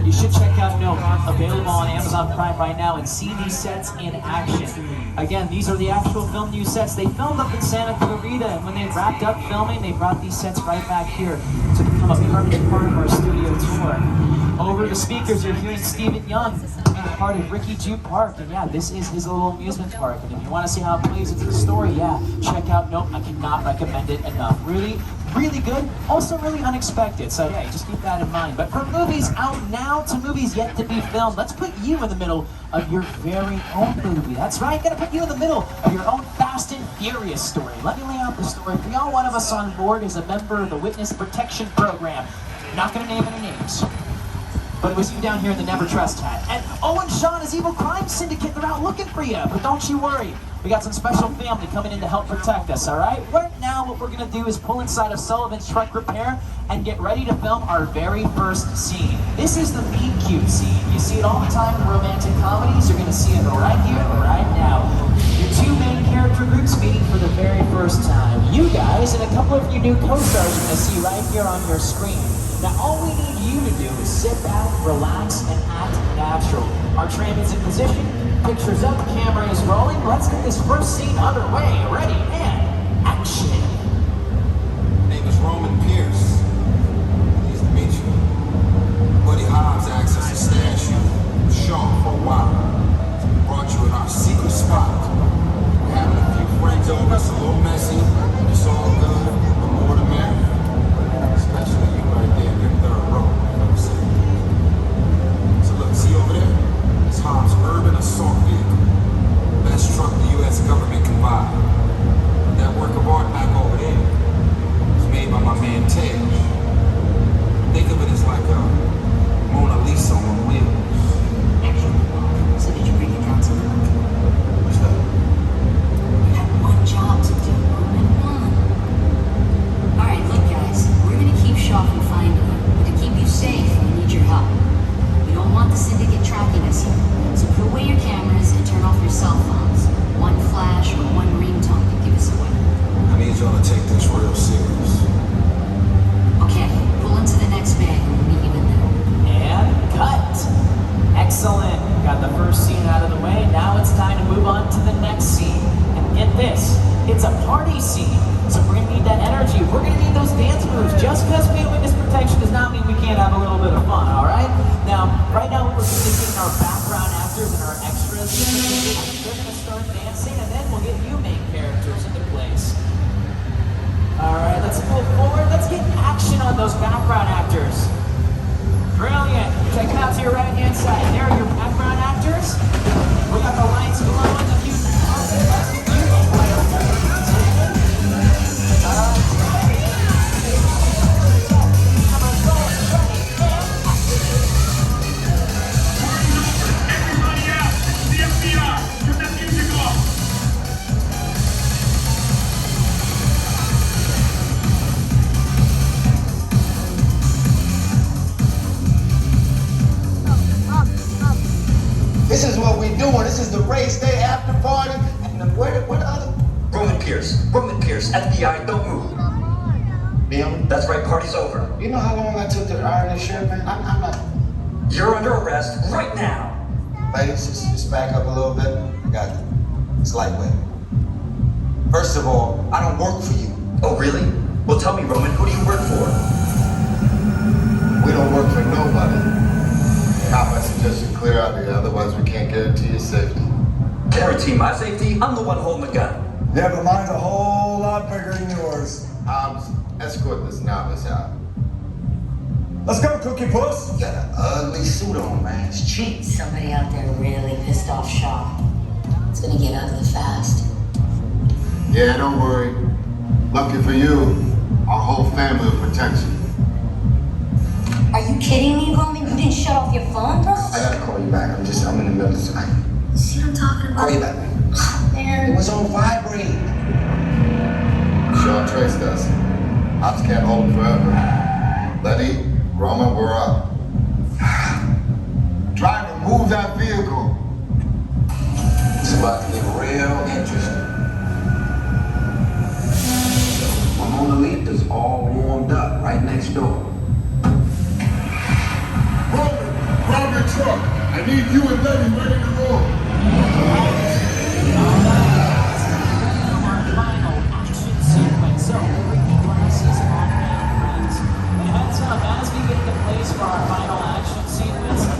You should check out Nope, available on Amazon Prime right now, and see these sets in action. Again, these are the actual film new sets. They filmed up in Santa Clarita, and when they wrapped up filming, they brought these sets right back here to become a permanent part of our studio tour. Over the speakers, you're hearing Stephen Young being a part of Ricky Jupe Park, and yeah, this is his little amusement park. And if you want to see how it plays into the story, yeah, check out Nope. I cannot recommend it enough. Really, really good, also really unexpected. So yeah, just keep that in mind. But from movies out now to movies yet to be filmed, let's put you in the middle of your very own movie. That's right, gotta put you in the middle of your own Fast and Furious story. Let me lay out the story for y'all. One of us on board is a member of the Witness Protection Program. Not gonna name any names, but it was you down here in the Never Trust hat. And Owen Shaw and his evil crime syndicate, they're out looking for you. But don't you worry, we got some special family coming in to help protect us, all right? Right now, what we're gonna do is pull inside of Sullivan's truck repair and get ready to film our very first scene. This is the meet cute scene. You see it all the time in romantic comedies. You're gonna see it right here, right now. Your two main character groups meeting guys and a couple of you new co-stars you're going to see right here on your screen. Now, all we need you to do is sit back, relax, and act natural. Our tram is in position, pictures up, camera is rolling. Let's get this first scene underway. Ready, and action. My name is Roman Pierce. Pleased to meet you. Buddy Hobbs asked us to stash you with Sean for a while. Brought you in our secret spot. We're having a few friends over, it's a little messy. It's all good, the more the merrier. Especially you right there in your third row. So look, see over there? It's Hobbs' urban assault vehicle. Best truck the U.S. government can buy. That work of art back over there was made by my man Tej. Think of it as like a Mona Lisa on wheels. So did you bring it down to the What's that? You have one job to do, Roman. One. Alright, look guys, we're gonna keep Shaw from finding you. But to keep you safe, we need your help. We don't want the syndicate tracking us here. So put away your cameras and turn off your cell phones. One flash or one ringtone can give us away. I need y'all to take this real serious. Okay, pull into the next bag and we'll meet you in there. And cut. Excellent. Got the first scene out of the way. Now it's time to move on to the next scene. And get this, it's a party scene. So we're gonna need that energy. We're gonna need those dance moves. Just because we have witness protection does not mean we can't have a little bit of fun, all right? Now, right now we're just getting our background actors and our extras. They're gonna start dancing, and then we'll get you main characters into place. All right, let's move forward. Let's get action on those background actors. Brilliant. Check it out to your right-hand side. There are your background actors. We got the lights glowing, a few Everybody out! The FBI! Turn that music off! This is what we doing. This is the race day after party. And where the other? Roman Pierce, FBI, don't move. Bill? That's right, party's over. You know how long I took to iron this shirt, man? I'm not. You're under arrest right now. Ladies, just back up a little bit. I got it. It's lightweight. First of all, I don't work for you. Oh, really? Well, tell me, Roman, who do you work for? We don't work for nobody. I suggest you clear out here, otherwise we can't guarantee your safety. Guarantee my safety? I'm the one holding the gun. Yeah, but mine's a whole lot bigger than yours. Escort this novice out. Let's go, Cookie Puss. You got an ugly suit on, man. It's cheap. Somebody out there really pissed off Shaw. It's gonna get ugly fast. Yeah, don't worry. Lucky for you, our whole family will protect you. Are you kidding me, Roman? You didn't shut off your phone, bro? I gotta call you back. I'm in the middle of something. See what I'm talking about? Call you back. Oh, man. It was on vibrate. Sean traced us. Ops can't hold him forever. Letty, Roma, we're up. Driver, move that vehicle. It's about to get real interesting. Mona Lisa's all warmed up right next door. Roman, grab your truck. I need you and Letty ready to roll. Our final action sequence. So, bring your glasses on now, friends. And heads up, as we get into place for our final action sequence, I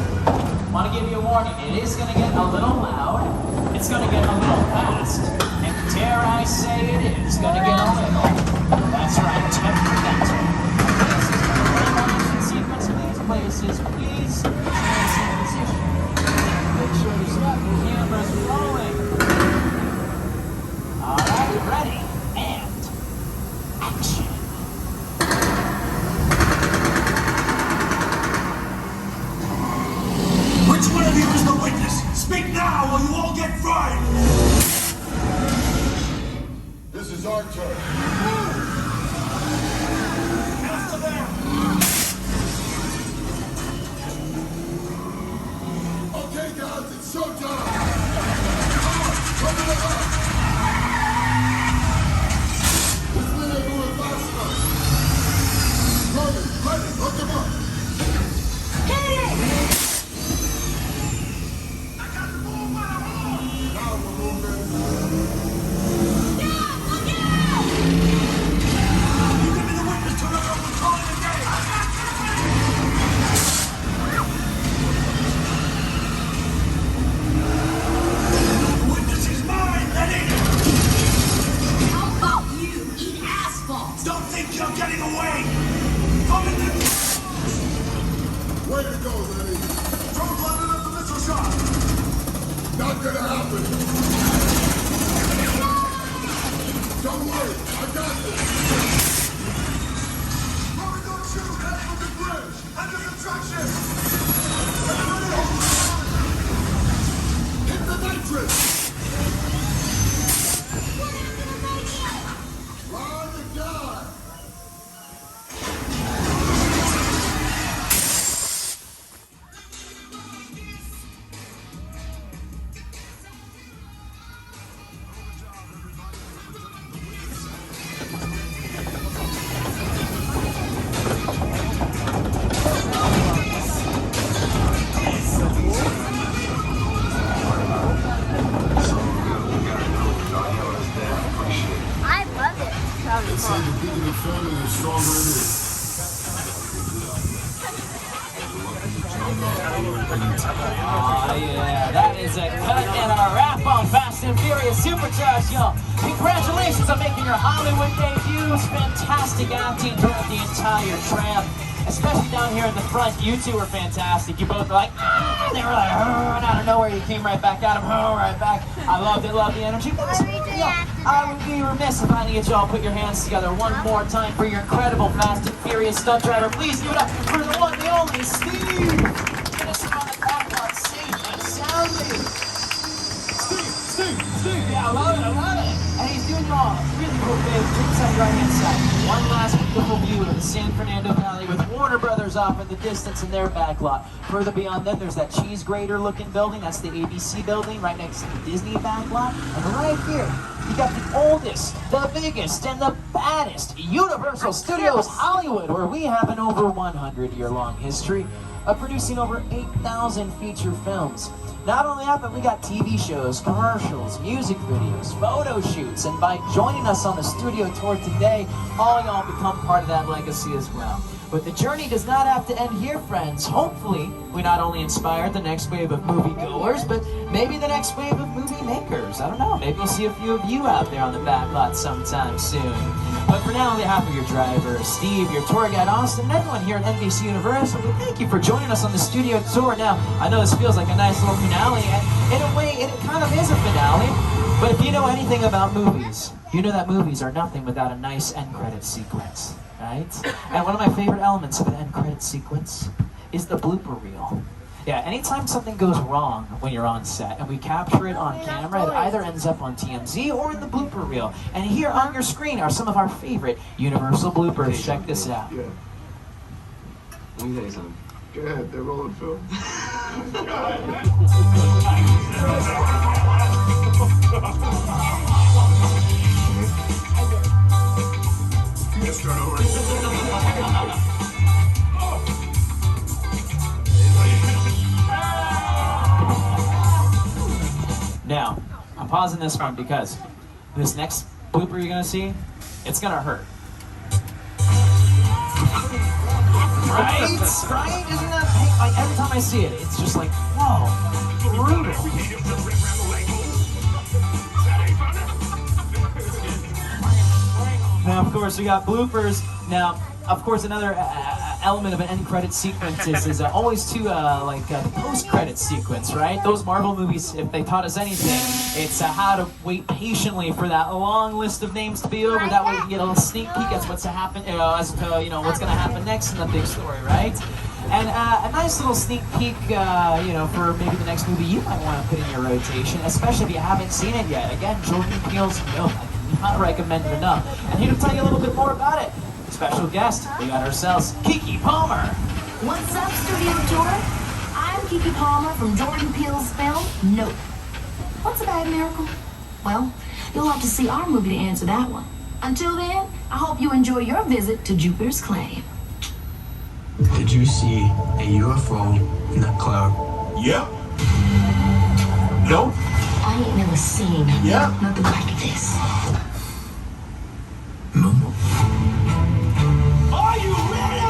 want to give you a warning. It is going to get a little loud. It's going to get a little fast. And dare I say it is going to get a little. That's right, temperamental. This is the final action sequence of these places. Please change in position. Pictures up, cameras rolling. All right, ready, and action. Which one of you is the witness? Speak now or you all get fried! This is our turn. Hands to there! Oh yeah, that is a cut and a wrap on Fast and Furious Supercharged, y'all. Congratulations on making your Hollywood debuts. Fantastic acting throughout the entire tram, especially down here in the front. You two were fantastic. You both were like, ah, they were like, oh, and out of nowhere you came right back at them, oh, right back. I loved it, loved the energy. I would be remiss if I didn't get y'all put your hands together one more time for your incredible Fast and Furious stunt driver. Please give it up for the one, the only Steve. Steve, yeah, I love it. And he's doing it all really cool, babe. Drinks on the right-hand side. One last beautiful view of the San Fernando Valley with Warner Brothers off in the distance in their back lot. Further beyond them, there's that cheese grater looking building. That's the ABC building right next to the Disney back lot. And right here, you got the oldest, the biggest, and the baddest Universal Studios Hollywood, where we have an over 100-year-long history of producing over 8,000 feature films. Not only that, but we got TV shows, commercials, music videos, photo shoots, and by joining us on the studio tour today, all y'all become part of that legacy as well. But the journey does not have to end here, friends. Hopefully, we not only inspired the next wave of moviegoers, but maybe the next wave of movie makers. I don't know, maybe we'll see a few of you out there on the back lot sometime soon. But for now, on behalf of your driver, Steve, your tour guide, Austin, and everyone here at NBC Universal, we thank you for joining us on the studio tour. Now, I know this feels like a nice little finale, and in a way, it kind of is a finale. But if you know anything about movies, you know that movies are nothing without a nice end credit sequence, right? And one of my favorite elements of an end credit sequence is the blooper reel. Yeah, anytime something goes wrong when you're on set and we capture it on camera, it either ends up on TMZ or in the blooper reel. And here on your screen are some of our favorite Universal bloopers. Check this out. Yeah. Let me tell you something. Go ahead, they're rolling film. Let's start over. Now, I'm pausing this one because this next blooper you're gonna see, it's gonna hurt. Right? Right? Isn't that like every time I see it, it's just like, whoa, brutal. Now, of course, we got bloopers. Now, of course, another element of an end credit sequence is always to the post-credit sequence, right? Those Marvel movies, if they taught us anything, it's how to wait patiently for that long list of names to be over. That way we can get a little sneak peek as what's to happen, as to what's going to happen next in the big story, right? And a nice little sneak peek, for maybe the next movie you might want to put in your rotation, especially if you haven't seen it yet. Again, Jordan Peele's Nope. I cannot recommend it enough. And here to tell you a little bit more about it, special guest, we got ourselves Keke Palmer. What's up, Studio Tour? I'm Keke Palmer from Jordan Peele's film, Nope. What's a bad miracle? Well, you'll have to see our movie to answer that one. Until then, I hope you enjoy your visit to Jupiter's Claim. Did you see a UFO in that cloud? Yeah. Nope. I ain't never seen nothing like this. Are you ready?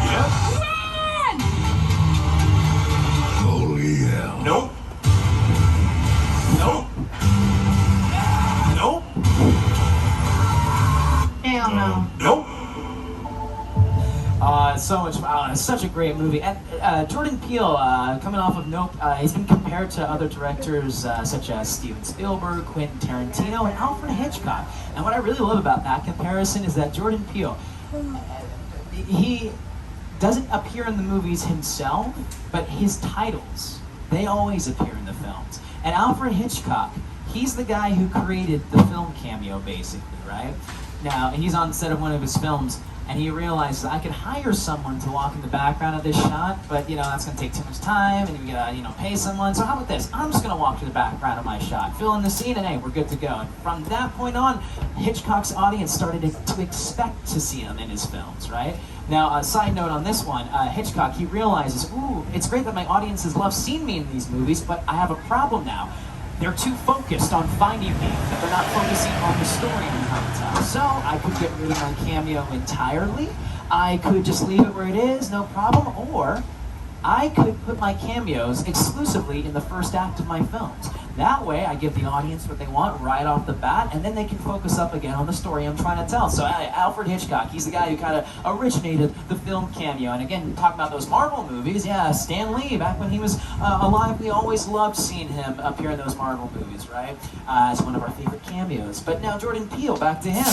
Yeah. Man! Holy hell. Nope. Nope. Nope. Hell no. Nope. So so much fun. It's such a great movie. And Jordan Peele, coming off of Nope, he's been compared to other directors such as Steven Spielberg, Quentin Tarantino, and Alfred Hitchcock. And what I really love about that comparison is that Jordan Peele, he doesn't appear in the movies himself, but his titles, they always appear in the films. And Alfred Hitchcock, he's the guy who created the film cameo, basically, right? Now, he's on set of one of his films, and he realizes I could hire someone to walk in the background of this shot, but that's going to take too much time, and you gotta pay someone. So how about this? I'm just going to walk to the background of my shot, fill in the scene, and hey, we're good to go. And from that point on, Hitchcock's audience started to expect to see him in his films, right? Now, a side note on this one, Hitchcock, he realizes, ooh, it's great that my audiences love seeing me in these movies, but I have a problem now. They're too focused on finding me, that they're not focusing on the story I'm trying to tell. So I could get rid of my cameo entirely, I could just leave it where it is, no problem, or I could put my cameos exclusively in the first act of my films. That way, I give the audience what they want right off the bat, and then they can focus up again on the story I'm trying to tell. So Alfred Hitchcock, he's the guy who kind of originated the film cameo. And again, talking about those Marvel movies, yeah, Stan Lee, back when he was alive, we always loved seeing him appear in those Marvel movies, right? As one of our favorite cameos. But now Jordan Peele, back to him.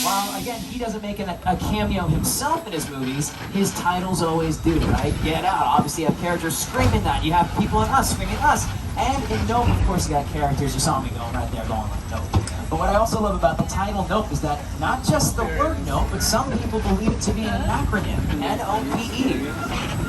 While, again, he doesn't make a cameo himself in his movies, his titles always do, right? Get Out, obviously you have characters screaming that. You have people in Us screaming Us. And in Nope, of course, you got characters. You saw me going right there, going like Nope. But what I also love about the title Nope is that not just the word Nope, but some people believe it to be an acronym, N-O-P-E.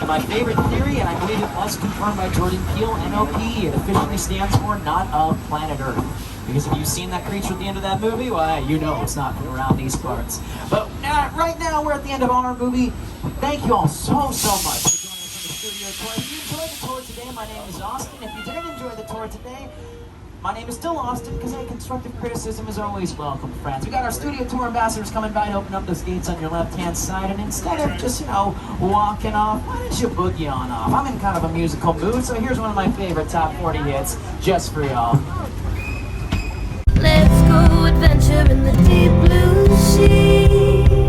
And my favorite theory, and I believe it was confirmed by Jordan Peele, N-O-P-E, it officially stands for Not of Planet Earth. Because if you've seen that creature at the end of that movie, well, you know it's not from around these parts. But right now, we're at the end of our movie. Thank you all so much for joining us on the studio tour. If you enjoyed the tour today, my name is Austin. If you didn't enjoy the tour today, my name is still Austin, because constructive criticism is always welcome, friends. We got our studio tour ambassadors coming by to open up those gates on your left-hand side, and instead of just, walking off, why don't you boogie on off? I'm in kind of a musical mood, so here's one of my favorite top 40 hits, just for y'all. Let's go adventure in the deep blue sea.